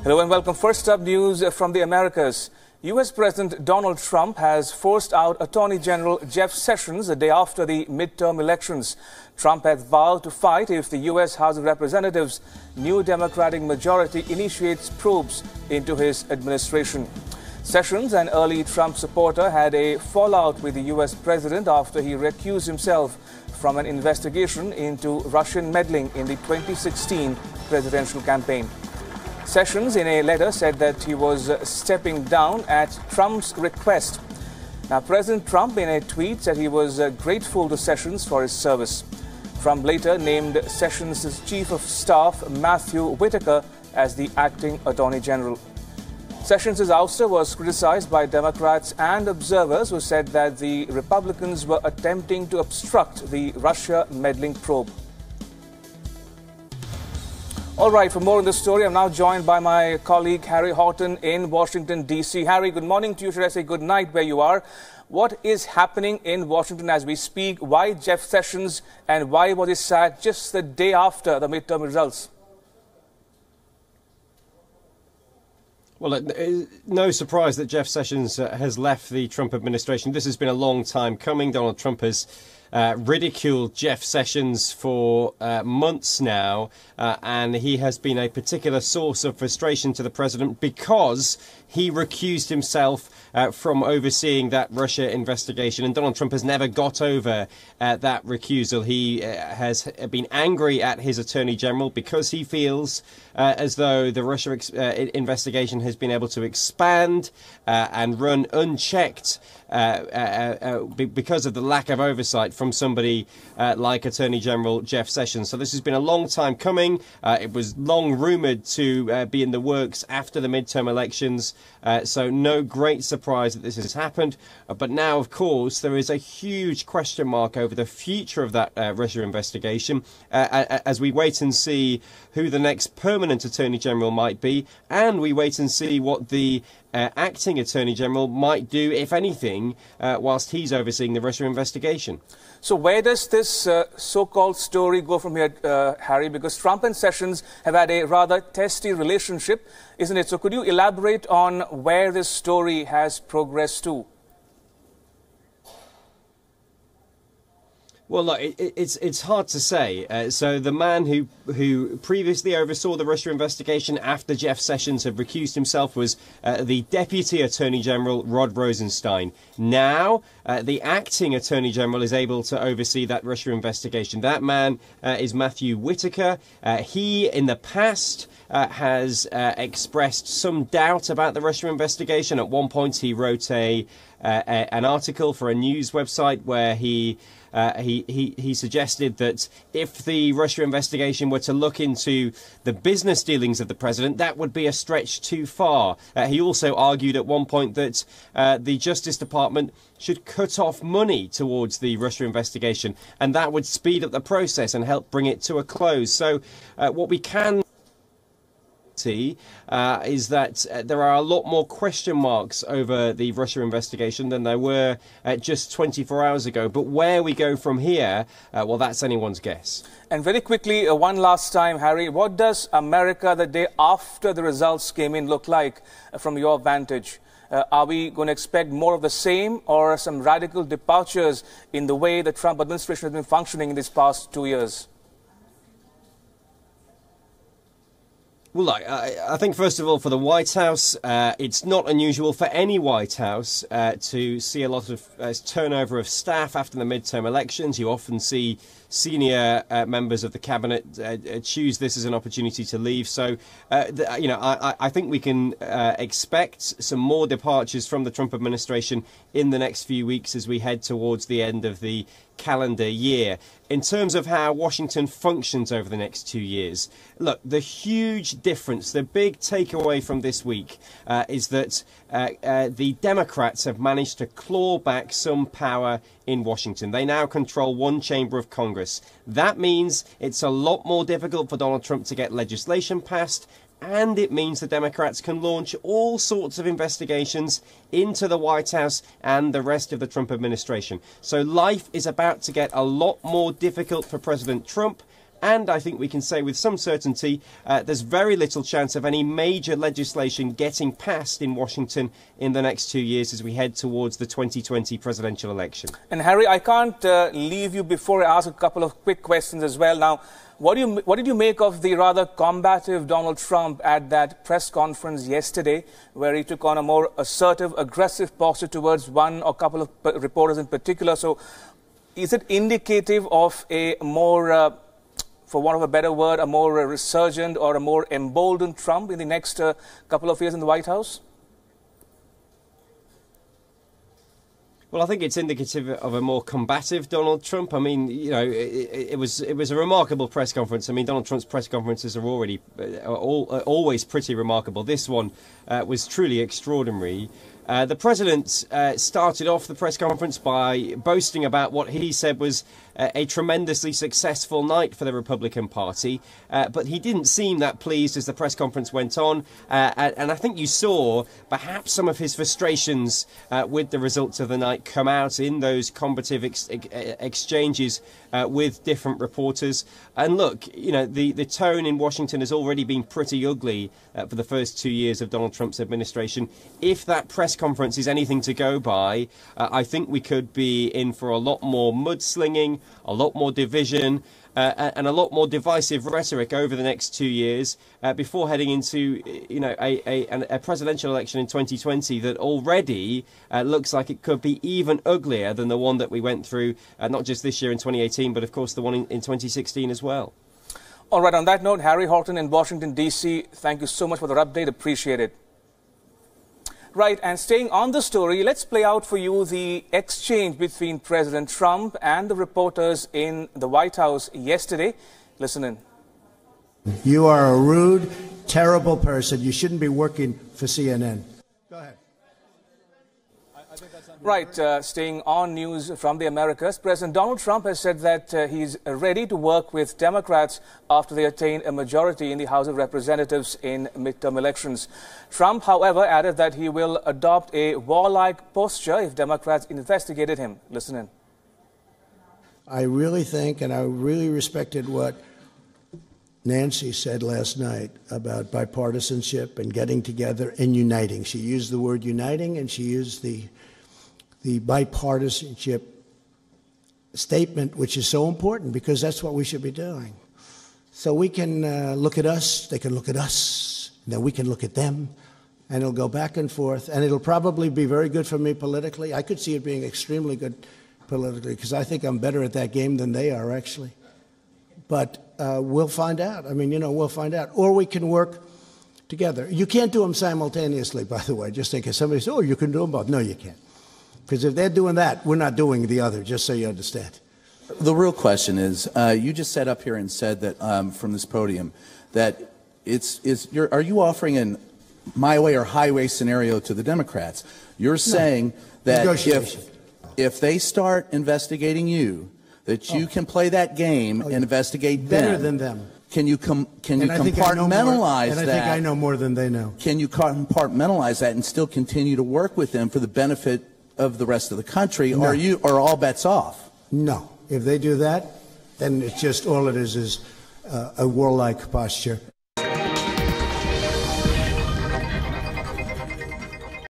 Hello and welcome. First up, news from the Americas. U.S. President Donald Trump has forced out Attorney General Jeff Sessions a day after the midterm elections. Trump has vowed to fight if the U.S. House of Representatives' new Democratic majority initiates probes into his administration. Sessions, an early Trump supporter, had a fallout with the U.S. president after he recused himself from an investigation into Russian meddling in the 2016 presidential campaign. Sessions, in a letter, said that he was stepping down at Trump's request. Now, President Trump, in a tweet, said he was grateful to Sessions for his service. Trump later named Sessions' chief of staff, Matthew Whitaker, as the acting Attorney General. Sessions' ouster was criticized by Democrats and observers who said that the Republicans were attempting to obstruct the Russia meddling probe. All right, for more on this story, I'm now joined by my colleague Harry Horton in Washington, D.C. Harry, good morning to you. Should I say good night where you are? What is happening in Washington as we speak? Why Jeff Sessions, and why was he sacked just the day after the midterm results? Well, no surprise that Jeff Sessions has left the Trump administration. This has been a long time coming. Donald Trump has ridiculed Jeff Sessions for months now, and he has been a particular source of frustration to the president because he recused himself from overseeing that Russia investigation, and Donald Trump has never got over that recusal. He has been angry at his Attorney General because he feels as though the Russia investigation has been able to expand and run unchecked because of the lack of oversight from somebody like Attorney General Jeff Sessions. So this has been a long time coming. It was long rumoured to be in the works after the midterm elections. So no great surprise that this has happened. But now, of course, there is a huge question mark over the future of that Russia investigation as we wait and see who the next permanent Attorney General might be, and we wait and see what the acting Attorney General might do, if anything, whilst he's overseeing the Russia investigation. So where does this so-called story go from here, Harry? Because Trump and Sessions have had a rather testy relationship, isn't it? So could you elaborate on where this story has progressed to? Well, look, it's hard to say. So the man who previously oversaw the Russia investigation after Jeff Sessions had recused himself was the Deputy Attorney General, Rod Rosenstein. Now, the acting Attorney General is able to oversee that Russia investigation. That man is Matthew Whitaker. He, in the past, has expressed some doubt about the Russia investigation. At one point, he wrote an article for a news website where he suggested that if the Russia investigation were to look into the business dealings of the president, that would be a stretch too far. He also argued at one point that the Justice Department should cut off money towards the Russia investigation, and that would speed up the process and help bring it to a close. So what we can is that there are a lot more question marks over the Russia investigation than there were just 24 hours ago. But where we go from here, well, that's anyone's guess. And very quickly, one last time, Harry, what does America the day after the results came in look like from your vantage? Are we going to expect more of the same, or some radical departures in the way the Trump administration has been functioning in these past 2 years? Well, look, I think, first of all, for the White House, it's not unusual for any White House to see a lot of turnover of staff after the midterm elections. You often see senior members of the cabinet choose this as an opportunity to leave. So, you know, I think we can expect some more departures from the Trump administration in the next few weeks as we head towards the end of the calendar year. In terms of how Washington functions over the next 2 years, look, the huge difference, the big takeaway from this week is that the Democrats have managed to claw back some power in Washington. They now control one chamber of Congress. That means it's a lot more difficult for Donald Trump to get legislation passed, and it means the Democrats can launch all sorts of investigations into the White House and the rest of the Trump administration. So life is about to get a lot more difficult for President Trump, And I think we can say with some certainty there's very little chance of any major legislation getting passed in Washington in the next 2 years as we head towards the 2020 presidential election. And Harry, I can't leave you before I ask a couple of quick questions as well. Now, what did you make of the rather combative Donald Trump at that press conference yesterday, where he took on a more assertive, aggressive posture towards one or couple of reporters in particular? So is it indicative of a more, for want of a better word, a more resurgent or a more emboldened Trump in the next couple of years in the White House? Well, I think it's indicative of a more combative Donald Trump. I mean, you know, it was a remarkable press conference. I mean, Donald Trump's press conferences are always pretty remarkable. This one was truly extraordinary. The president started off the press conference by boasting about what he said was a tremendously successful night for the Republican Party, but he didn't seem that pleased as the press conference went on, and I think you saw perhaps some of his frustrations with the results of the night come out in those combative exchanges with different reporters. And look, you know, the tone in Washington has already been pretty ugly for the first 2 years of Donald Trump's administration. If that press conference is anything to go by, I think we could be in for a lot more mudslinging, a lot more division, and a lot more divisive rhetoric over the next 2 years before heading into, you know, a presidential election in 2020 that already looks like it could be even uglier than the one that we went through, not just this year in 2018, but of course the one in 2016 as well. All right, on that note, Harry Horton in Washington, D.C., thank you so much for the update. Appreciate it. Right, and staying on the story, let's play out for you the exchange between President Trump and the reporters in the White House yesterday. Listen in. You are a rude, terrible person. You shouldn't be working for CNN. Go ahead. Right, staying on news from the Americas, President Donald Trump has said that he's ready to work with Democrats after they attain a majority in the House of Representatives in midterm elections. Trump, however, added that he will adopt a warlike posture if Democrats investigated him. Listen in. I really think, and I really respected what Nancy said last night about bipartisanship and getting together and uniting. She used the word uniting, and she used the bipartisanship statement, which is so important because that's what we should be doing. So we can look at us, they can look at us, and then we can look at them, and it'll go back and forth, and it'll probably be very good for me politically. I could see it being extremely good politically because I think I'm better at that game than they are, actually. But we'll find out. I mean, you know, we'll find out. Or we can work together. You can't do them simultaneously, by the way, just in case somebody says, oh, you can do them both. No, you can't. Because if they're doing that, we're not doing the other, just so you understand. The real question is, you just sat up here and said that from this podium that are you offering an my way or highway scenario to the Democrats? You're saying that if they start investigating you, that you can play that game and investigate them. Better than them. Can you compartmentalize that? And I think I know more than they know. Can you compartmentalize that and still continue to work with them for the benefit of the rest of the country, or are all bets off? No. If they do that, then it's just all it is a warlike posture.